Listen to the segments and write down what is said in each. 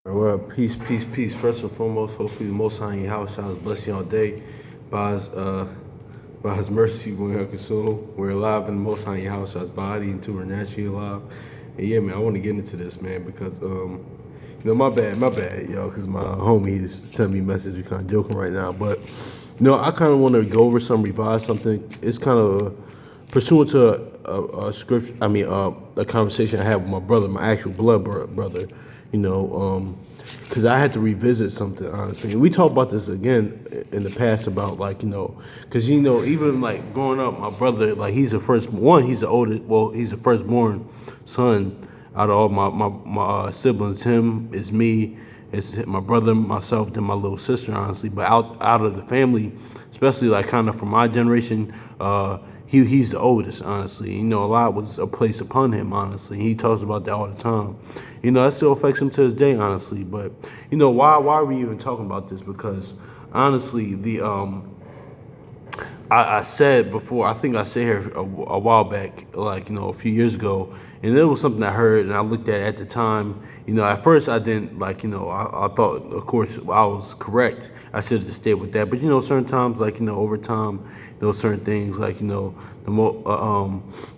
Well, peace, peace, peace. First and foremost, hopefully the Most High in your house shines bless you all day. By His mercy, we are consoled. We're alive in the Most High in your house shines body and we're naturally alive. And yeah, man, I want to get into this, man, because my bad, yo, because my homie is sending me a message. We're kind of joking right now, but I kind of want to go over revise something. It's kind of pursuant to a script. A conversation I had with my brother, my actual brother. Because I had to revisit something honestly, and we talked about this again in the past about because even like growing up, my brother he's the first one. He's the oldest. Well, he's the firstborn son out of all my siblings. Him is me. It's my brother, myself, then my little sister, honestly. But out of the family, especially like kind of from my generation, he's the oldest, honestly. A lot was placed upon him, honestly. He talks about that all the time. That still affects him to this day, honestly. But why are we even talking about this? Because honestly, I said before, I think I said here a while back, a few years ago, and it was something I heard and I looked at the time. At first I didn't I thought, of course, I was correct. I should have just stayed with that. But certain times, over time, certain things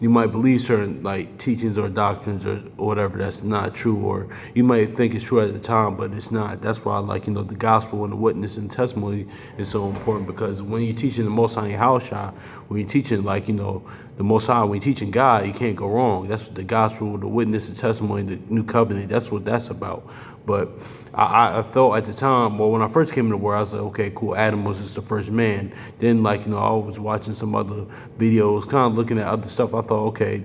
you might believe certain teachings or doctrines or whatever that's not true, or you might think it's true at the time, but it's not. That's why the gospel and the witness and testimony is so important, because when you're teaching the Most High house, when you're teaching the Most High, when you're teaching God, you can't go wrong. That's what the gospel, the witness and testimony, the new covenant. That's what that's about. But I felt at the time, well, when I first came into the world, I was like, okay, cool. Adam was just the first man. Then, I was watching some other videos, kind of looking at other stuff. I thought, okay, I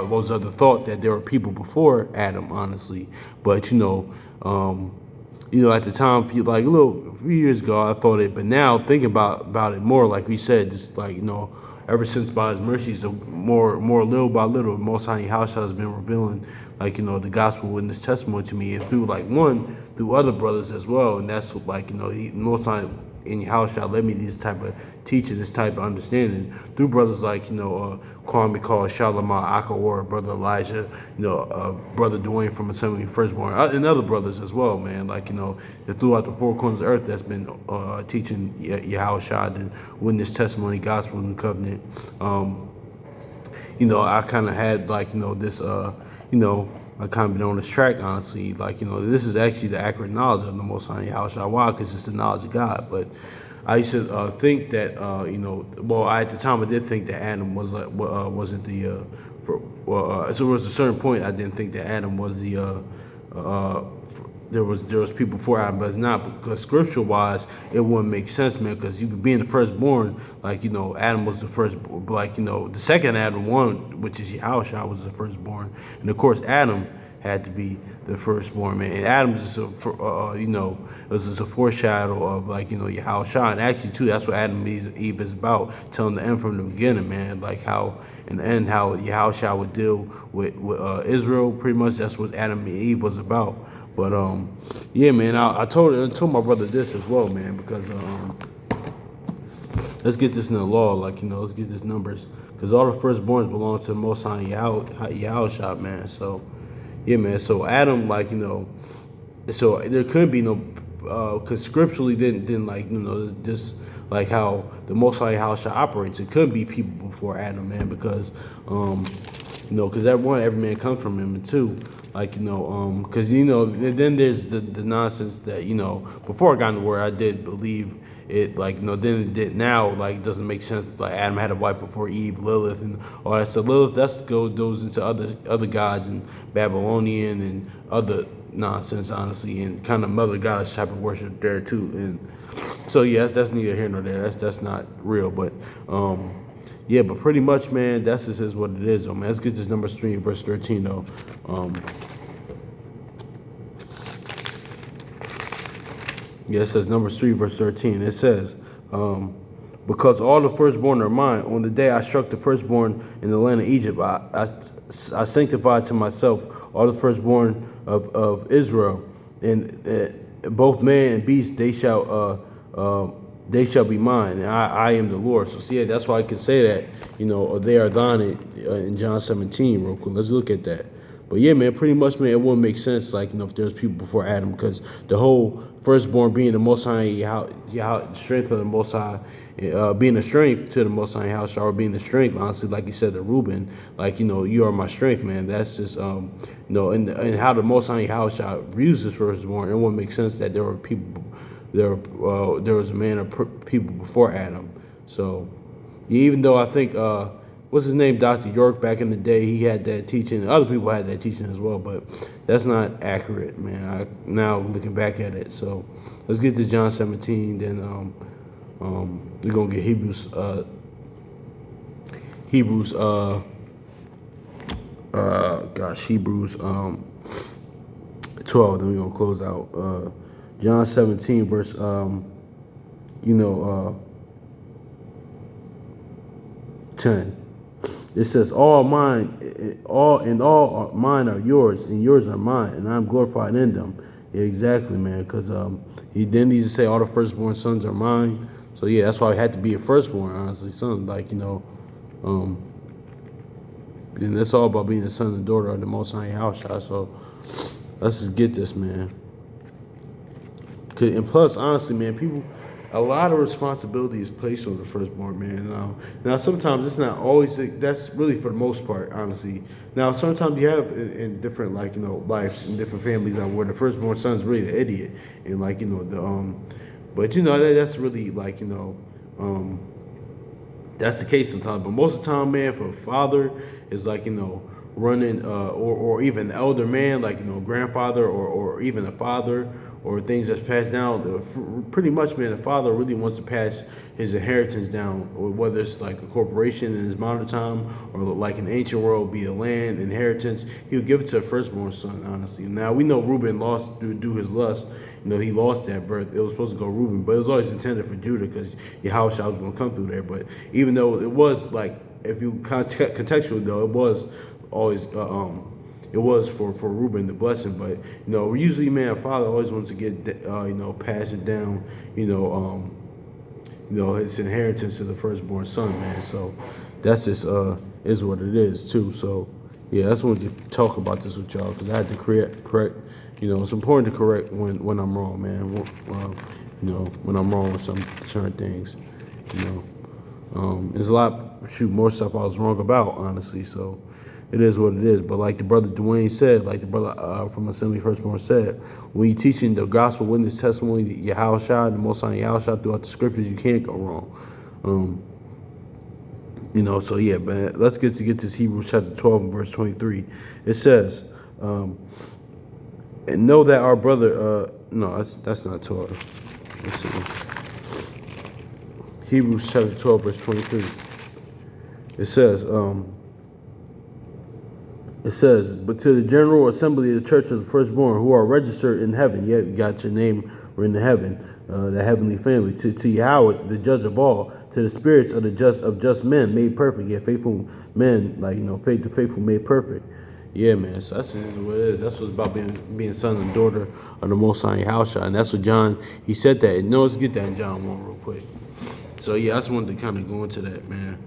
was of the thought that there were people before Adam, honestly. But at the time, a few years ago, I thought it. But now, thinking about it more, like we said, just ever since by His mercies, more little by little, Most High House has been revealing, the gospel witness testimony to me, and through other brothers as well. And that's Most High in your house shall let me this type of teaching, this type of understanding through brothers Kwame Call, Shalimar, Akawar, brother Elijah, brother Dwayne from Assembly Firstborn, and other brothers as well, man. Throughout the four corners of the earth that's been teaching Yahushua and witness testimony, gospel, and covenant. I kind of had this, I kind of been on this track, honestly. This is actually the accurate knowledge of the Most High Yahushua. Why? Because it's the knowledge of God. But I used to think that, at the time I did think that Adam wasn't the, so there was a certain point I didn't think that Adam was the, there was people before Adam, but it's not, because scripture wise it wouldn't make sense, man. Because you being the firstborn, Adam was the first, the second Adam, one which is Yahushua, was the firstborn, and of course Adam had to be the firstborn, man. And Adam was just it was just a foreshadow of Yahushua, and actually too, that's what Adam and Eve is about, telling the end from the beginning, man. How in the end how Yahushua would deal with Israel, pretty much. That's what Adam and Eve was about. But yeah, man, I told my brother this as well, man, because let's get this in the law, let's get this numbers, because all the firstborns belong to the Most High Yahushua, man. So yeah, man. So Adam, so there couldn't be no, because scripturally didn't this how the Most High Yahushua operates. It couldn't be people before Adam, man, because because every man comes from him, and two, because then there's the nonsense that before I got in the word, I did believe it, then it did now, doesn't make sense. Adam had a wife before Eve, Lilith, and all that. So Lilith, goes into other gods and Babylonian and other nonsense, honestly, and kind of mother goddess type of worship there too. And so yeah, that's neither here nor there. That's not real, but yeah, but pretty much, man, that's just is what it is, though, man. Let's get this Numbers 3 verse 13, though. Yeah, it says Numbers 3 verse 13. It says, because all the firstborn are mine. On the day I struck the firstborn in the land of Egypt, I sanctified to myself all the firstborn of Israel, and both man and beast they shall be mine, and I am the Lord. So see, that's why I can say that, they are thine in John 17, real quick. Let's look at that. But yeah, man, pretty much, man, it wouldn't make sense, like, if there's people before Adam, because the whole firstborn being the Most High, strength of the Most High, being a strength to the Most High house, or being the strength, honestly, like you said to Reuben, like, you are my strength, man. That's just, and how the Most High house views his firstborn, it wouldn't make sense that there were people, there was a man of people before Adam. So, yeah, even though I think, what's his name, Dr. York, back in the day, he had that teaching. Other people had that teaching as well, but that's not accurate, man. Now looking back at it. So let's get to John 17. Then we're gonna get Hebrews 12. Then we're gonna close out John 17 verse 10. It says, all mine, all mine are yours, and yours are mine, and I'm glorified in them. Yeah, exactly, man. Because he didn't need to say all the firstborn sons are mine. So yeah, that's why it had to be a firstborn, honestly, son. Like, and that's all about being the son and daughter of the Most High house. So let's just get this, man. And plus, honestly, man, a lot of responsibility is placed on the firstborn, man. Now, sometimes it's not always. That's really for the most part, honestly. Now, sometimes you have in different, lives in different families where the firstborn son's really the idiot, and but that's really that's the case sometimes. But most of the time, man, for a father is running, or even an elder man, grandfather, or even a father, or things that's passed down. Pretty much, man, the father really wants to pass his inheritance down, or whether it's like a corporation in his modern time, or like in the ancient world, be a land inheritance. He would give it to a firstborn son, honestly. Now we know Reuben lost due his lust. He lost that birth. It was supposed to go Reuben, but it was always intended for Judah because Yahweh was going to come through there. But even though it was if you contextual though, it was always it was for Reuben the blessing. But usually, man, a father always wants to get pass it down, his inheritance to the firstborn son, man. So that's just is what it is too. So yeah, I just wanted to talk about this with y'all because I had to correct. It's important to correct when I'm wrong, man. When I'm wrong with some certain things. There's a lot, more stuff I was wrong about, honestly. So it is what it is. But like the brother Dwayne said, like the brother from Assembly Firstborn said, when you're teaching the gospel witness testimony, Yahweh Shai, the Most High Yahweh Shai throughout the scriptures, you can't go wrong. So yeah, but let's get this Hebrews chapter 12 and verse 23. It says, and know that our brother, no, that's not 12. Let's see. Hebrews chapter 12, verse 23. It says, but to the general assembly of the church of the firstborn who are registered in heaven, you got your name written in heaven, the heavenly family, to Yahweh, the judge of all, to the spirits of just men made perfect, faithful men, faithful made perfect. Yeah, man. So that's what it is. That's what's about being son and daughter of the Most High house, and that's what John, he said that. And let's get that in John 1 real quick. So yeah, I just wanted to kind of go into that, man.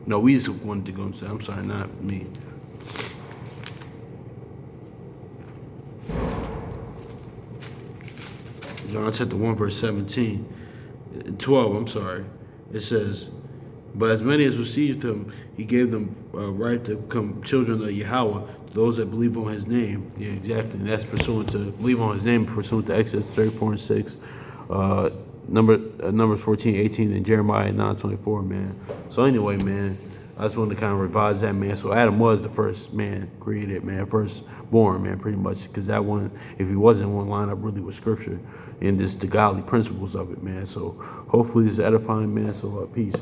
No, we just wanted to go into that. I'm sorry, not me. John chapter 1, verse 12, I'm sorry. It says, but as many as received him, he gave them right to become children of Yahweh, those that believe on his name. Yeah, exactly. And that's pursuant to believe on his name, pursuant to Exodus 34 and 6, Numbers 14, 18, and Jeremiah 9, 24, man. So anyway, man, I just wanted to kind of revise that, man. So Adam was the first man created, man, firstborn, man, pretty much, because that one, if he wasn't, one line up really with scripture and just the godly principles of it, man. So hopefully this is edifying, man. So peace.